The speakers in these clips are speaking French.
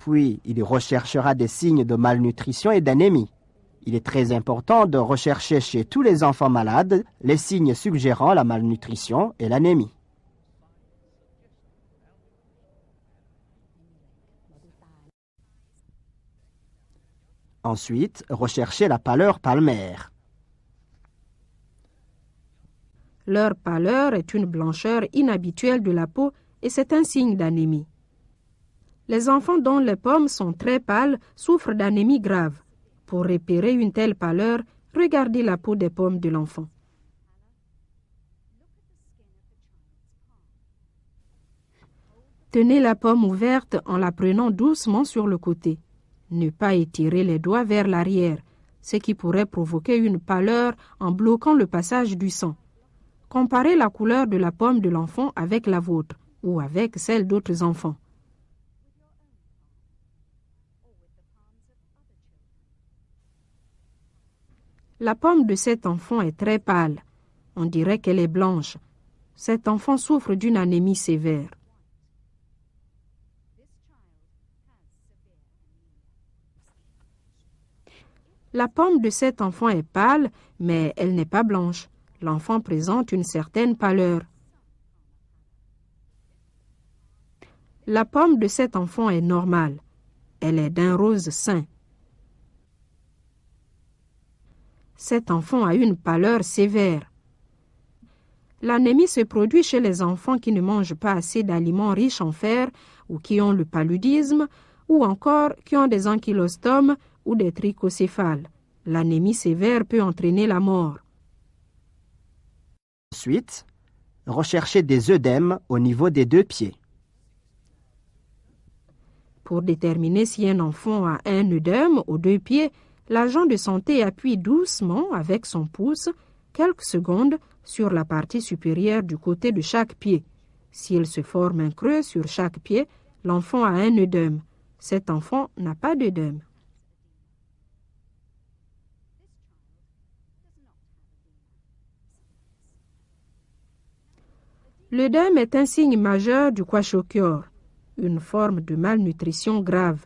Puis, il recherchera des signes de malnutrition et d'anémie. Il est très important de rechercher chez tous les enfants malades les signes suggérant la malnutrition et l'anémie. Ensuite, recherchez la pâleur palmaire. Leur pâleur est une blancheur inhabituelle de la peau et c'est un signe d'anémie. Les enfants dont les pommes sont très pâles souffrent d'anémie grave. Pour repérer une telle pâleur, regardez la peau des pommes de l'enfant. Tenez la pomme ouverte en la prenant doucement sur le côté. Ne pas étirer les doigts vers l'arrière, ce qui pourrait provoquer une pâleur en bloquant le passage du sang. Comparez la couleur de la pomme de l'enfant avec la vôtre ou avec celle d'autres enfants. La pomme de cet enfant est très pâle. On dirait qu'elle est blanche. Cet enfant souffre d'une anémie sévère. La pomme de cet enfant est pâle, mais elle n'est pas blanche. L'enfant présente une certaine pâleur. La pomme de cet enfant est normale. Elle est d'un rose sain. Cet enfant a une pâleur sévère. L'anémie se produit chez les enfants qui ne mangent pas assez d'aliments riches en fer ou qui ont le paludisme ou encore qui ont des ankylostomes ou des trichocéphales. L'anémie sévère peut entraîner la mort. Ensuite, recherchez des œdèmes au niveau des 2 pieds. Pour déterminer si un enfant a un œdème aux 2 pieds, l'agent de santé appuie doucement avec son pouce quelques secondes sur la partie supérieure du côté de chaque pied. S'il se forme un creux sur chaque pied, l'enfant a un œdème. Cet enfant n'a pas d'œdème. L'œdème est un signe majeur du kwashiorkor, une forme de malnutrition grave.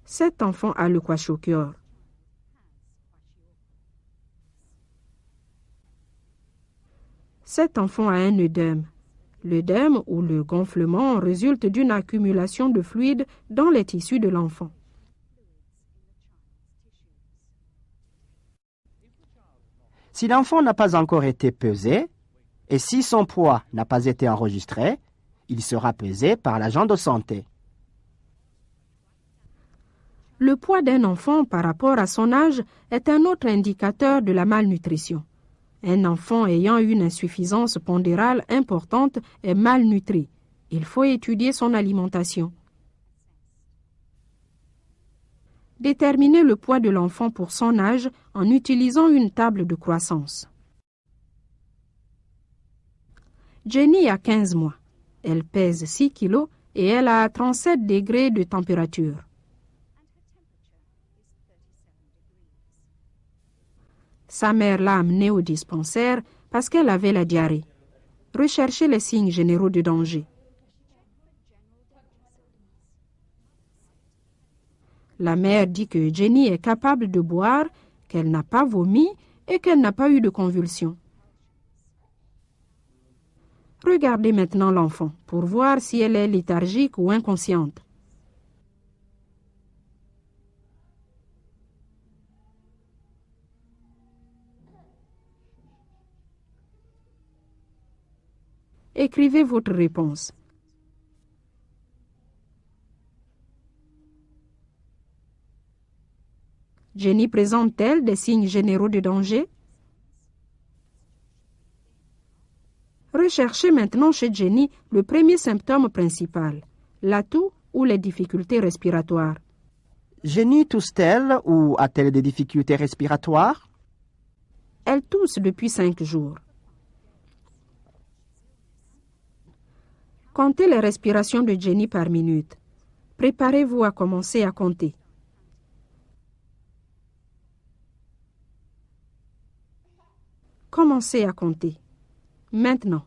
Cet enfant a le kwashiorkor. Cet enfant a un œdème. L'œdème ou le gonflement résulte d'une accumulation de fluide dans les tissus de l'enfant. Si l'enfant n'a pas encore été pesé, et si son poids n'a pas été enregistré, il sera pesé par l'agent de santé. Le poids d'un enfant par rapport à son âge est un autre indicateur de la malnutrition. Un enfant ayant une insuffisance pondérale importante est malnutri. Il faut étudier son alimentation. Déterminez le poids de l'enfant pour son âge en utilisant une table de croissance. Jenny a 15 mois. Elle pèse 6 kilos et elle a 37 degrés de température. Sa mère l'a amenée au dispensaire parce qu'elle avait la diarrhée. Recherchez les signes généraux de danger. La mère dit que Jenny est capable de boire, qu'elle n'a pas vomi et qu'elle n'a pas eu de convulsions. Regardez maintenant l'enfant pour voir si elle est léthargique ou inconsciente. Écrivez votre réponse. Jenny présente-t-elle des signes généraux de danger? Recherchez maintenant chez Jenny le premier symptôme principal, la toux ou les difficultés respiratoires. Jenny tousse-t-elle ou a-t-elle des difficultés respiratoires? Elle tousse depuis 5 jours. Comptez les respirations de Jenny par minute. Préparez-vous à commencer à compter. Commencez à compter. Maintenant.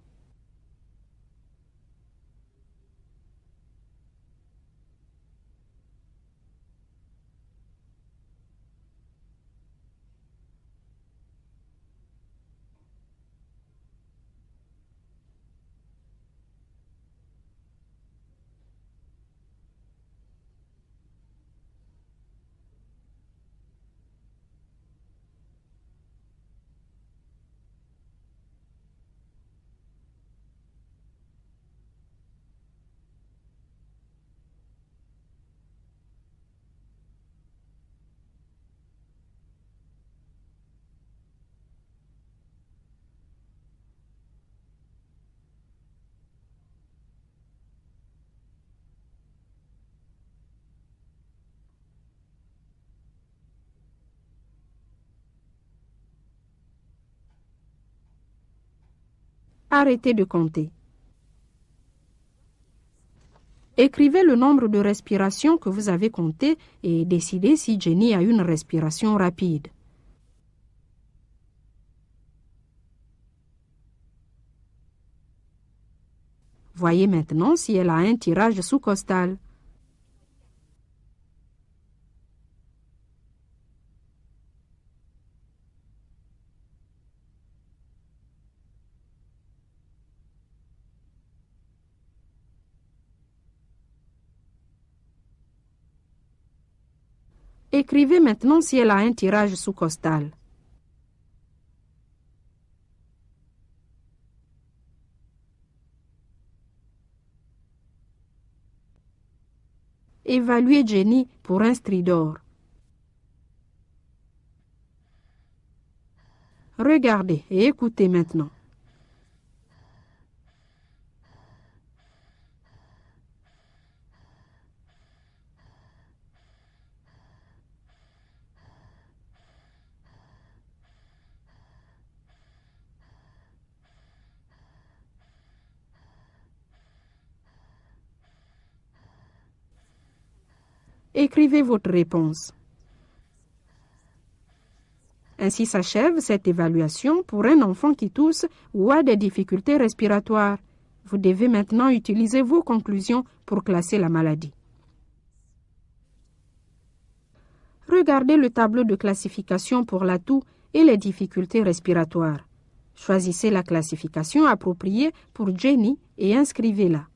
Arrêtez de compter. Écrivez le nombre de respirations que vous avez comptées et décidez si Jenny a une respiration rapide. Voyez maintenant si elle a un tirage sous-costal. Écrivez maintenant si elle a un tirage sous-costal. Évaluez Jenny pour un stridor. Regardez et écoutez maintenant. Écrivez votre réponse. Ainsi s'achève cette évaluation pour un enfant qui tousse ou a des difficultés respiratoires. Vous devez maintenant utiliser vos conclusions pour classer la maladie. Regardez le tableau de classification pour la toux et les difficultés respiratoires. Choisissez la classification appropriée pour Jenny et inscrivez-la.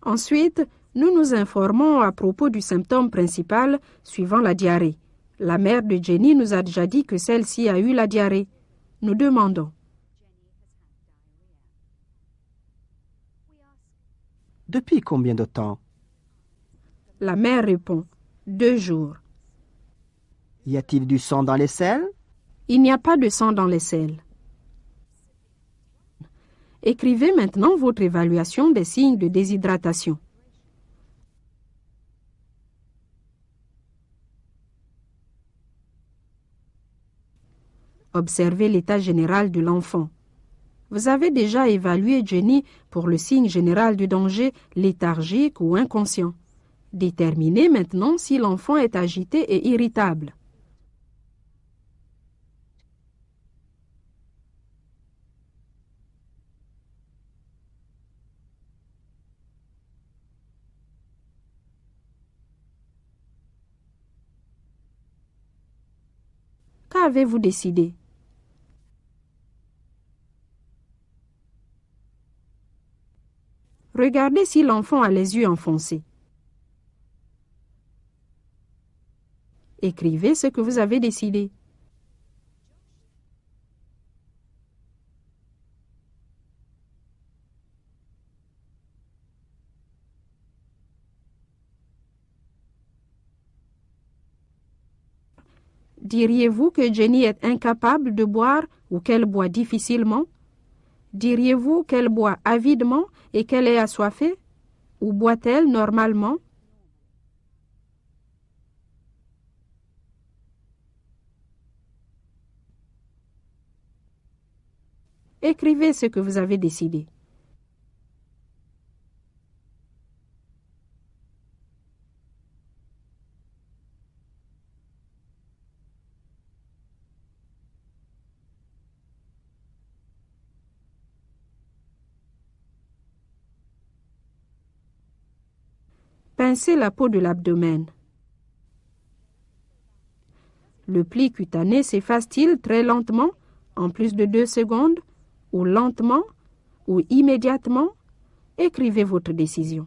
Ensuite, nous nous informons à propos du symptôme principal suivant la diarrhée. La mère de Jenny nous a déjà dit que celle-ci a eu la diarrhée. Nous demandons. Depuis combien de temps? La mère répond. 2 jours. Y a-t-il du sang dans les selles? Il n'y a pas de sang dans les selles. Écrivez maintenant votre évaluation des signes de déshydratation. Observez l'état général de l'enfant. Vous avez déjà évalué Jenny pour le signe général du danger, léthargique ou inconscient. Déterminez maintenant si l'enfant est agité et irritable. Qu'avez-vous décidé? Regardez si l'enfant a les yeux enfoncés. Écrivez ce que vous avez décidé. Diriez-vous que Jenny est incapable de boire ou qu'elle boit difficilement? Diriez-vous qu'elle boit avidement et qu'elle est assoiffée? Ou boit-elle normalement? Écrivez ce que vous avez décidé. Pincez la peau de l'abdomen. Le pli cutané s'efface-t-il très lentement, en plus de 2 secondes, ou lentement, ou immédiatement? Écrivez votre décision.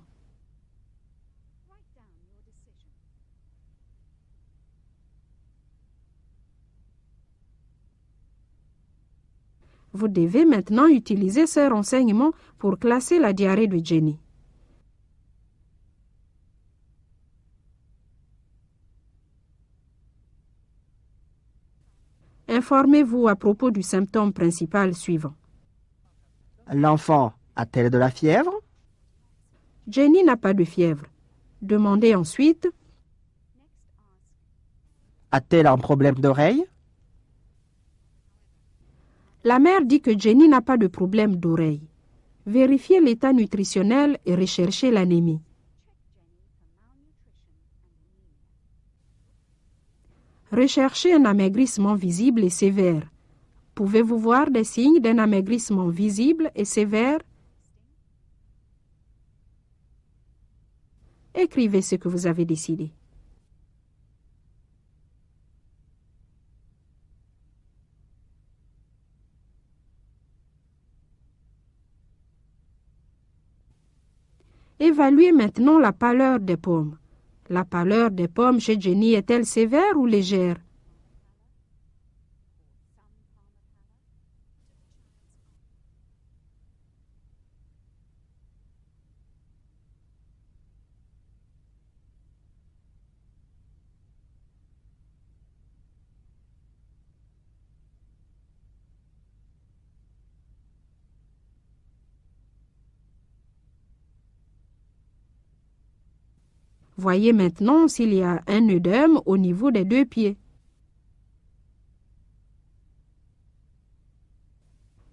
Vous devez maintenant utiliser ces renseignements pour classer la diarrhée de Jenny. Informez-vous à propos du symptôme principal suivant. L'enfant a-t-elle de la fièvre? Jenny n'a pas de fièvre. Demandez ensuite. A-t-elle un problème d'oreille? La mère dit que Jenny n'a pas de problème d'oreille. Vérifiez l'état nutritionnel et recherchez l'anémie. Recherchez un amaigrissement visible et sévère. Pouvez-vous voir des signes d'un amaigrissement visible et sévère? Écrivez ce que vous avez décidé. Évaluez maintenant la pâleur des pommes. La pâleur des pommes chez Jenny est-elle sévère ou légère? Voyez maintenant s'il y a un œdème au niveau des 2 pieds.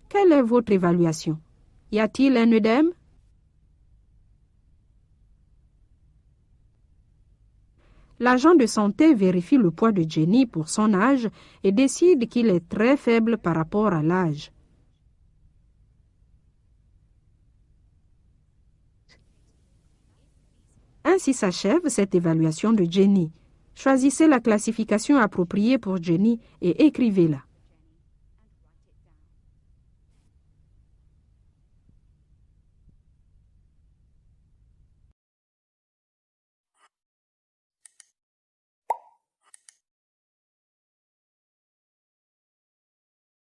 Quelle est votre évaluation? Y a-t-il un œdème? L'agent de santé vérifie le poids de Jenny pour son âge et décide qu'il est très faible par rapport à l'âge. Ainsi s'achève cette évaluation de Jenny. Choisissez la classification appropriée pour Jenny et écrivez-la.